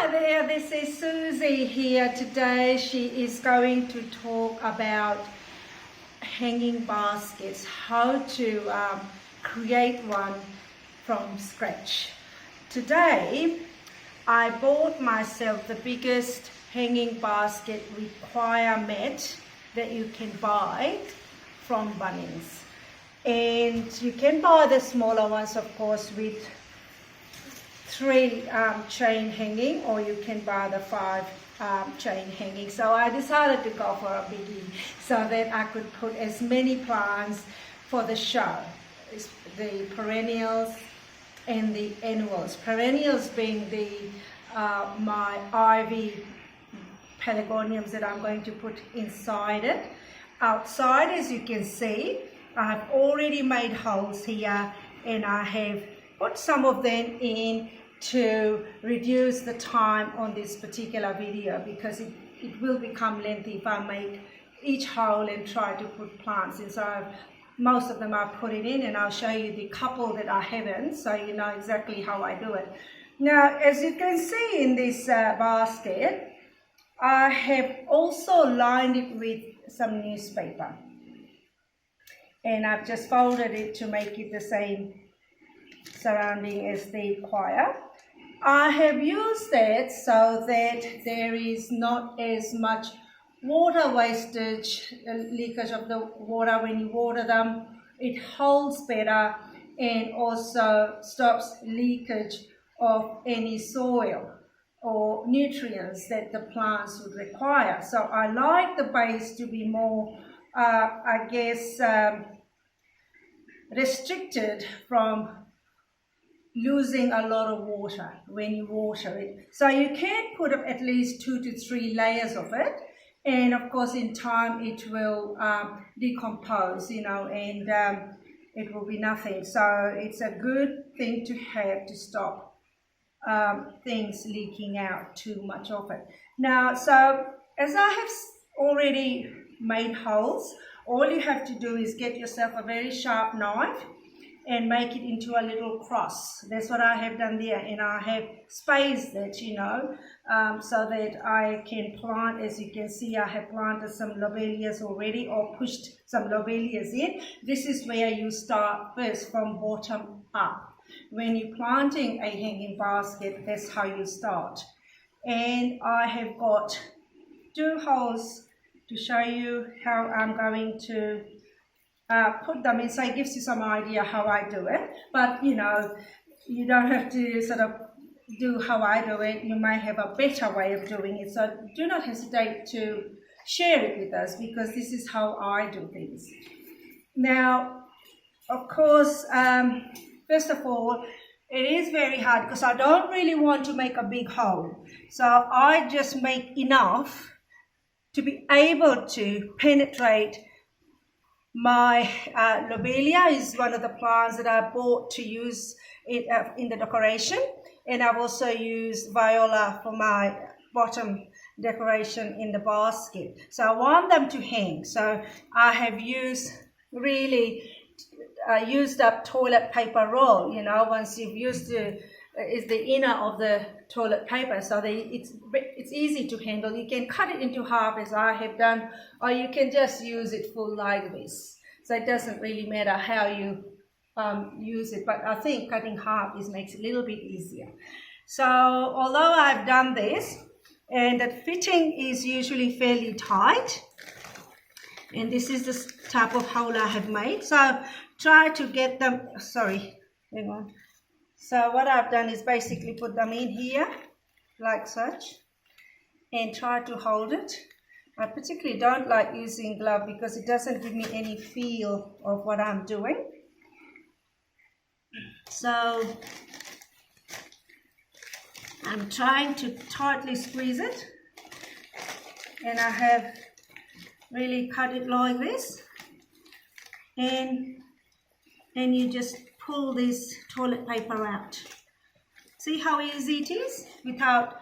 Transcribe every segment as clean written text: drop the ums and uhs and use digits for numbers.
Hi there, this is Susie here today. She is going to talk about hanging baskets, how to create one from scratch. Today I bought myself the biggest hanging basket requirement that you can buy from Bunnings. And you can buy the smaller ones, of course, with 3 chain hanging, or you can buy the 5 chain hanging. So I decided to go for a biggie so that I could put as many plants for the show. The perennials and the annuals. Perennials being the my ivy pelagoniums that I'm going to put inside it. Outside, as you can see, I have already made holes here, and I have put some of them in to reduce the time on this particular video, because it will become lengthy if I make each hole and try to put plants in. So most of them I put it in, and I'll show you the couple that I haven't, so you know exactly how I do it. Now, as you can see in this basket, I have also lined it with some newspaper, and I've just folded it to make it the same surrounding as the choir. I have used that so that there is not as much water wastage, leakage of the water when you water them. It holds better and also stops leakage of any soil or nutrients that the plants would require. So I like the base to be more, restricted from losing a lot of water when you water it. So you can put at least 2 to 3 layers of it, and of course in time it will decompose, you know, and it will be nothing. So it's a good thing to have to stop things leaking out too much of it. Now, so as I have already made holes, all you have to do is get yourself a very sharp knife and make it into a little cross. That's what I have done there, and I have spaced it, you know, so that I can plant. As you can see, I have planted some lobelias already, or pushed some lobelias in. This is where you start first, from bottom up. When you're planting a hanging basket, that's how you start. And I have got 2 holes to show you how I'm going to put them in, so it gives you some idea how I do it. But you know, you don't have to sort of do how I do it. You might have a better way of doing it, so do not hesitate to share it with us, because this is how I do things. Now, of course, first of all, it is very hard because I don't really want to make a big hole, so I just make enough to be able to penetrate. My lobelia is one of the plants that I bought to use it in the decoration, and I've also used viola for my bottom decoration in the basket. So I want them to hang. So I have used up toilet paper roll. You know, once you've used is the inner of the toilet paper, so it's easy to handle. You can cut it into half, as I have done, or you can just use it full like this. So it doesn't really matter how you use it, but I think cutting half makes it a little bit easier. So although I've done this, and the fitting is usually fairly tight, and this is the type of hole I have made, so try to get them, hang on. So what I've done is basically put them in here, like such, and try to hold it. I particularly don't like using glove because it doesn't give me any feel of what I'm doing. So I'm trying to tightly squeeze it, and I have really cut it like this, and you just pull this toilet paper out. See how easy it is without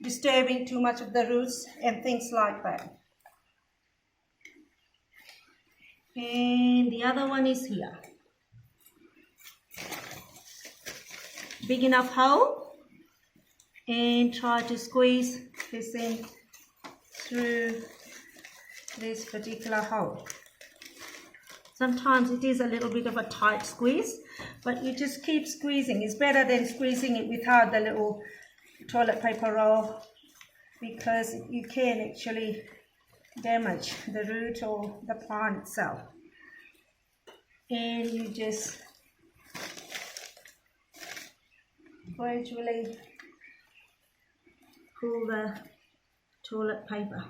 disturbing too much of the roots and things like that. And the other one is here. Big enough hole, and try to squeeze this in through this particular hole. Sometimes it is a little bit of a tight squeeze, but you just keep squeezing. It's better than squeezing it without the little toilet paper roll, because you can actually damage the root or the plant itself. And you just gradually pull the toilet paper.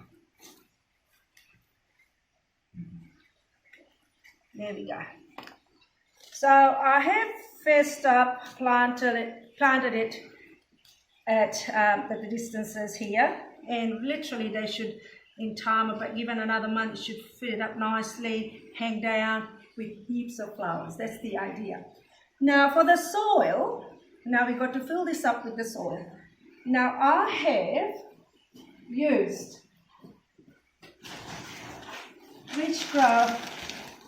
There we go. So I have first up planted it at the distances here, and literally they should, in time of given another month, it should fill it up nicely, hang down with heaps of flowers. That's the idea. Now for the soil, now we've got to fill this up with the soil. Now I have used Richcraft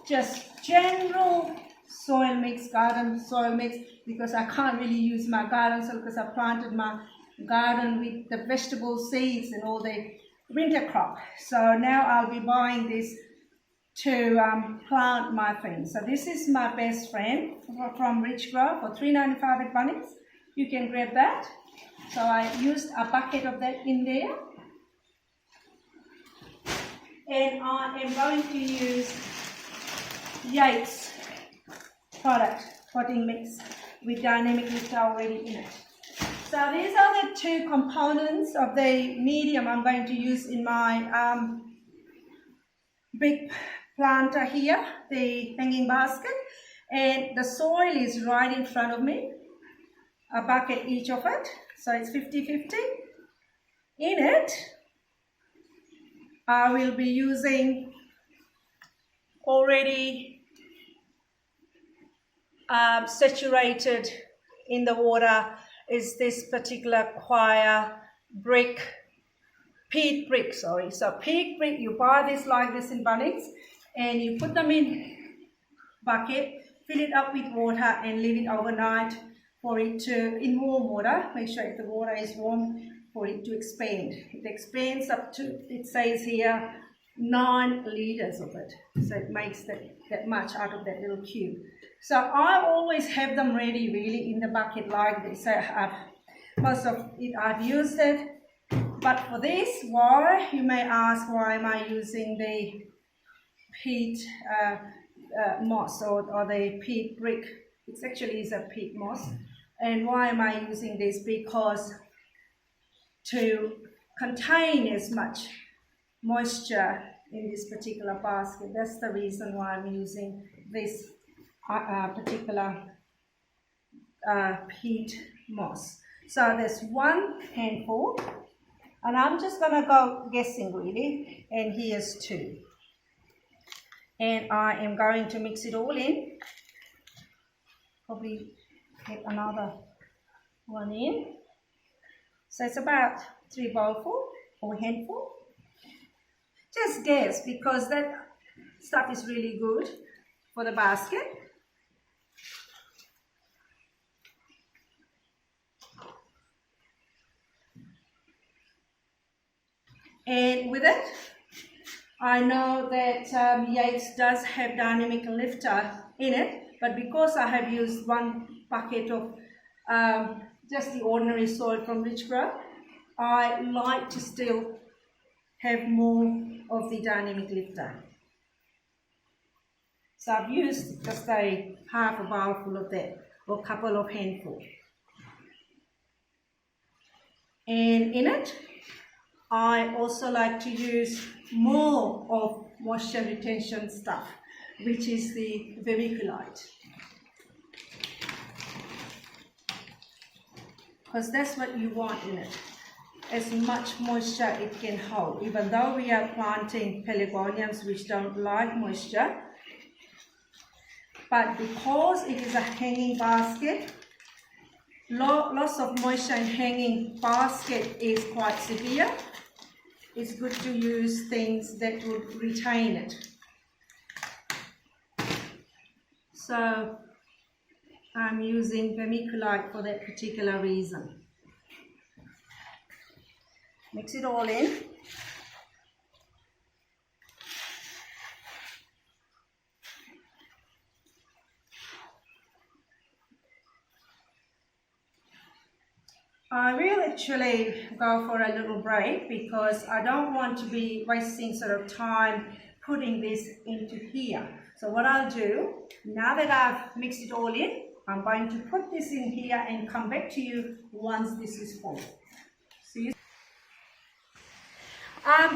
just general soil mix, garden soil mix, because I can't really use my garden soil because I planted my garden with the vegetable seeds and all the winter crop. So now I'll be buying this to plant my things. So this is my best friend from Richcraft for $3.95 at Bunnings. You can grab that. So I used a bucket of that in there. And I am going to use Yates product potting mix with dynamic lifter already in it. So these are the two components of the medium I'm going to use in my big planter here, the hanging basket. And the soil is right in front of me, a bucket each of it, so it's 50-50. In it, I will be using already saturated in the water is this particular peat brick. So peat brick, you buy this like this in Bunnings, and you put them in bucket, fill it up with water and leave it overnight for it to, in warm water, make sure if the water is warm, for it to expand. It expands up to, it says here, 9 liters of it. So it makes that much out of that little cube. So I always have them ready really in the bucket like this. So most of it I've used it. But for this, why? You may ask, why am I using the peat moss or the peat brick? It actually is a peat moss. And why am I using this? Because to contain as much moisture in this particular basket. That's the reason why I'm using this particular peat moss. So there's 1 handful, and I'm just going to go guessing really, and here's 2. And I am going to mix it all in, probably get another one in. So it's about 3 bowlful or handful. Just guess, because that stuff is really good for the basket. And with it, I know that Yates does have dynamic lifter in it, but because I have used 1 bucket of just the ordinary soil from Richcraft, I like to still have more of the dynamic lifter. So I've used just a half a bowlful of that, or a couple of handfuls. And in it, I also like to use more of moisture retention stuff, which is the vermiculite. Because that's what you want in it, as much moisture it can hold. Even though we are planting pelagoniums which don't like moisture, but because it is a hanging basket, loss of moisture in hanging basket is quite severe. It's good to use things that would retain it. So I'm using vermiculite for that particular reason. Mix it all in. I will actually go for a little break because I don't want to be wasting sort of time putting this into here. So what I'll do, now that I've mixed it all in, I'm going to put this in here and come back to you once this is full. See you.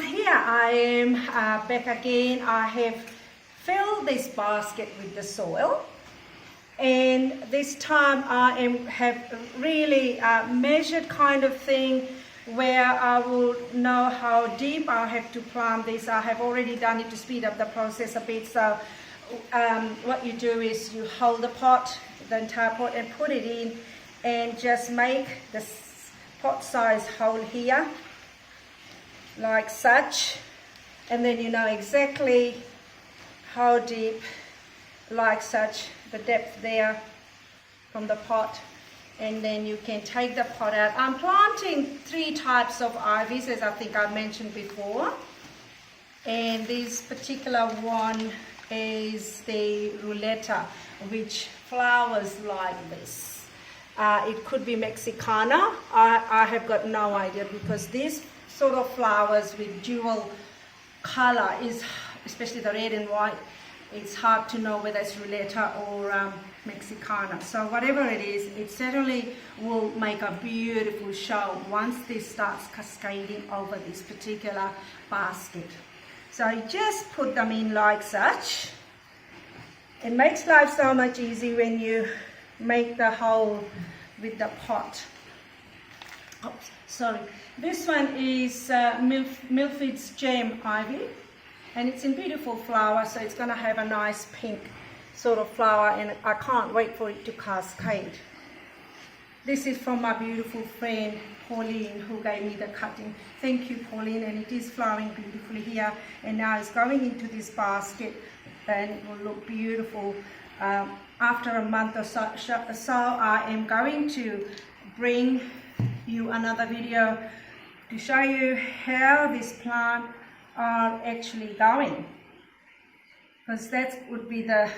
Here I am back again. I have filled this basket with the soil. And this time I have really measured kind of thing where I will know how deep I have to plant this. I have already done it to speed up the process a bit. So what you do is you hold the pot, the entire pot, and put it in and just make the pot size hole here like such, and then you know exactly how deep, like such, the depth there from the pot, and then you can take the pot out. I'm planting 3 types of ivies, as I think I mentioned before, and this particular one is the Ruleta, which flowers like this. It could be Mexicana. I have got no idea, because these sort of flowers with dual color is, especially the red and white, it's hard to know whether it's Ruleta or Mexicana. So whatever it is, it certainly will make a beautiful show once this starts cascading over this particular basket. So you just put them in like such. It makes life so much easier when you make the hole with the pot. Oops, sorry. This one is Milford's Gem Ivy. And it's in beautiful flower, so it's going to have a nice pink sort of flower, and I can't wait for it to cascade. This is from my beautiful friend Pauline, who gave me the cutting. Thank you, Pauline, and it is flowering beautifully here, and now it's going into this basket, and it will look beautiful. After a month or so, I am going to bring you another video to show you how this plant are actually going, because that would be the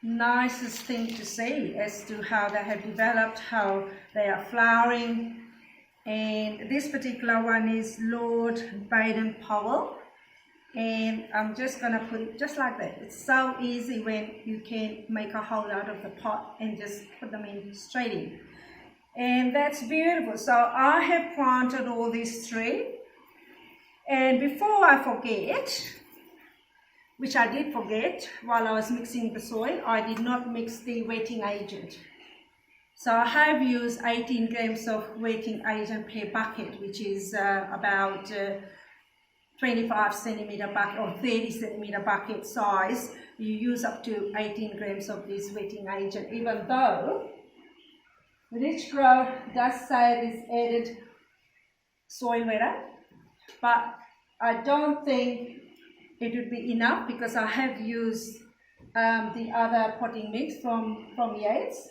nicest thing to see as to how they have developed, how they are flowering. And this particular one is Lord Baden-Powell, and I'm just going to put it just like that. It's so easy when you can make a hole out of the pot and just put them in straight in, and that's beautiful. So I have planted all these 3. And before I forget, which I did forget while I was mixing the soil, I did not mix the wetting agent. So I have used 18 grams of wetting agent per bucket, which is about 25 centimeter bucket or 30 centimeter bucket size. You use up to 18 grams of this wetting agent, even though Rich Grow does say it is added soil wetter. But I don't think it would be enough, because I have used the other potting mix from Yates,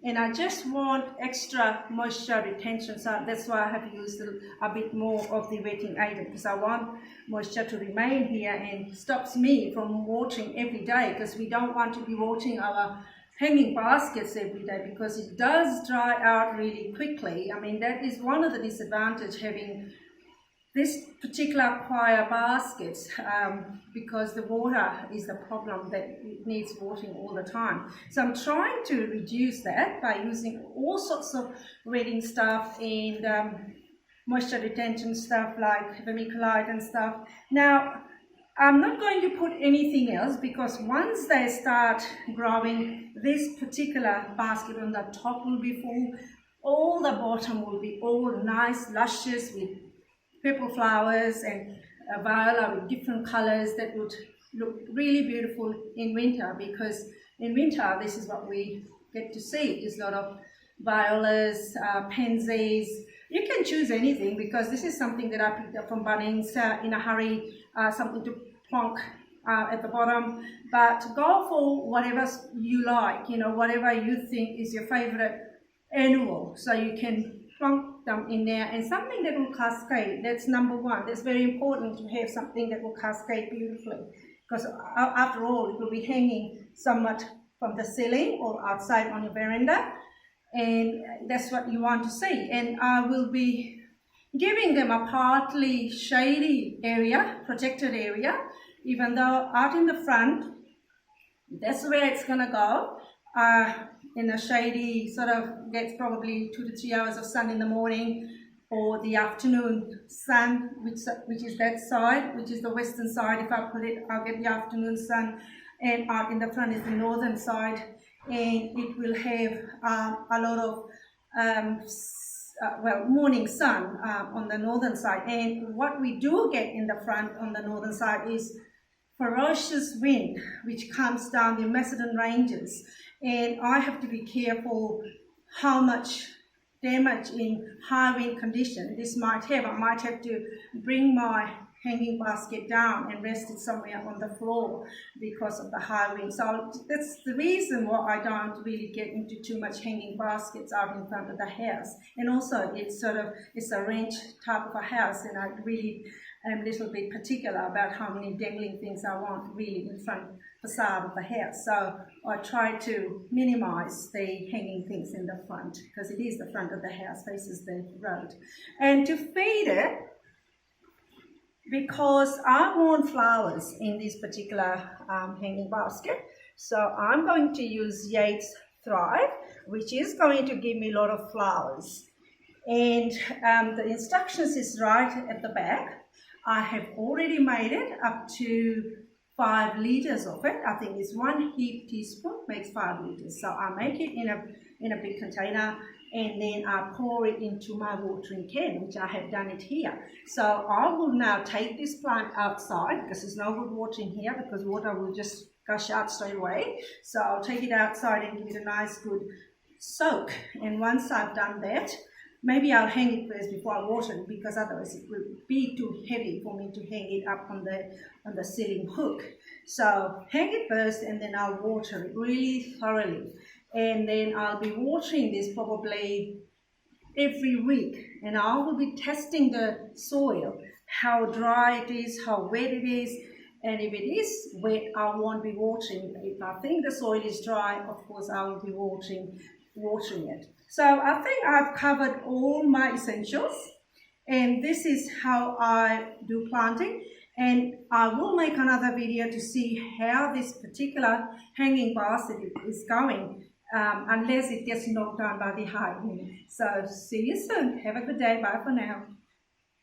and I just want extra moisture retention, so that's why I have used a bit more of the wetting agent, because I want moisture to remain here and stops me from watering every day, because we don't want to be watering our hanging baskets every day, because it does dry out really quickly. I mean, that is one of the disadvantages having this particular coir baskets, because the water is the problem, that it needs watering all the time. So I'm trying to reduce that by using all sorts of wetting stuff and moisture retention stuff like vermiculite and stuff. Now, I'm not going to put anything else, because once they start growing, this particular basket on the top will be full. All the bottom will be all nice, luscious with purple flowers and viola with different colors that would look really beautiful in winter, because in winter this is what we get to see, is a lot of violas, pansies. You can choose anything, because this is something that I picked up from Bunnings in a hurry, something to plonk at the bottom. But go for whatever you like, you know, whatever you think is your favorite annual, so you can plonk them in there, and something that will cascade. That's number one. That's very important to have something that will cascade beautifully, because after all, it will be hanging somewhat from the ceiling or outside on your veranda, and that's what you want to see. And I will be giving them a partly shady area, protected area, even though out in the front, that's where it's gonna go. In a shady, sort of gets probably 2 to 3 hours of sun in the morning, or the afternoon sun, which is that side, which is the western side. If I put it, I'll get the afternoon sun, and out in the front is the northern side, and it will have a lot of morning sun on the northern side. And what we do get in the front on the northern side is ferocious wind, which comes down the Macedon Ranges, and I have to be careful how much damage in high wind condition this might have. I might have to bring my hanging basket down and rest it somewhere on the floor because of the high wind. So that's the reason why I don't really get into too much hanging baskets out in front of the house. And also it's a ranch type of a house, and I really am a little bit particular about how many dangling things I want really in front facade of the house. So I try to minimize the hanging things in the front, because it is the front of the house, faces the road. And to feed it, because I want flowers in this particular hanging basket, so I'm going to use Yates Thrive, which is going to give me a lot of flowers. And the instructions is right at the back. I have already made it up to 5 liters of it. I think it's 1 heaped teaspoon makes 5 liters. So I make it in a big container, and then I pour it into my watering can, which I have done it here. So I will now take this plant outside, because there's no good watering here, because water will just gush out straight away. So I'll take it outside and give it a nice good soak. And once I've done that, maybe I'll hang it first before I water it, because otherwise it will be too heavy for me to hang it up on the ceiling hook. So hang it first, and then I'll water it really thoroughly. And then I'll be watering this probably every week, and I will be testing the soil, how dry it is, how wet it is, and if it is wet, I won't be watering. If I think the soil is dry, of course I will be watering it. So I think I've covered all my essentials, and this is how I do planting. And I will make another video to see how this particular hanging basket is going, unless it gets knocked down by the high wind. So see you soon. Have a good day. Bye for now.